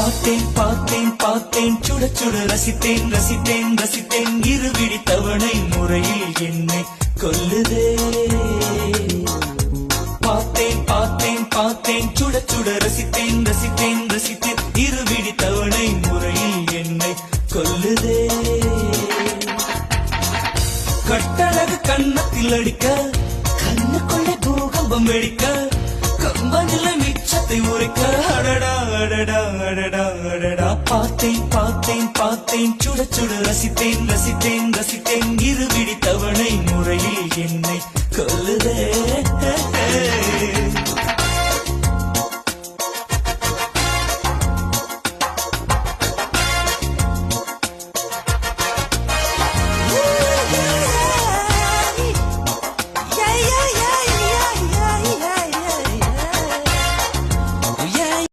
பார்த்தேன் பார்த்தேன் பார்த்தேன் சுட சுட ரசித்தேன் ரசித்தேன் ரசித்தேன் இருவிழி தவணை முறையில் என்னை கொல்லுதே பார்த்தேன் பார்த்தேன் பார்த்தேன் சுட சுட ரசித்தேன் ரசித்தேன் ரசித்தேன் இருவிழி தவணை முறையில் என்னை கொல்லுதே கட்டழகு கண்ணத்தில் அடிக்க கண்ணுக்குள்ளே பூகம்பம் வெடிக்க கம்பனில மிச்சத்தை உரைக்க அடடா அடடா அடடா அடடா பார்த்தேன் பார்த்தேன் பார்த்தேன் சுட சுட ரசித்தேன் ரசித்தேன் ரசித்தேன் இருவிழி தவணை முறையில் என்னை கொல்லுதே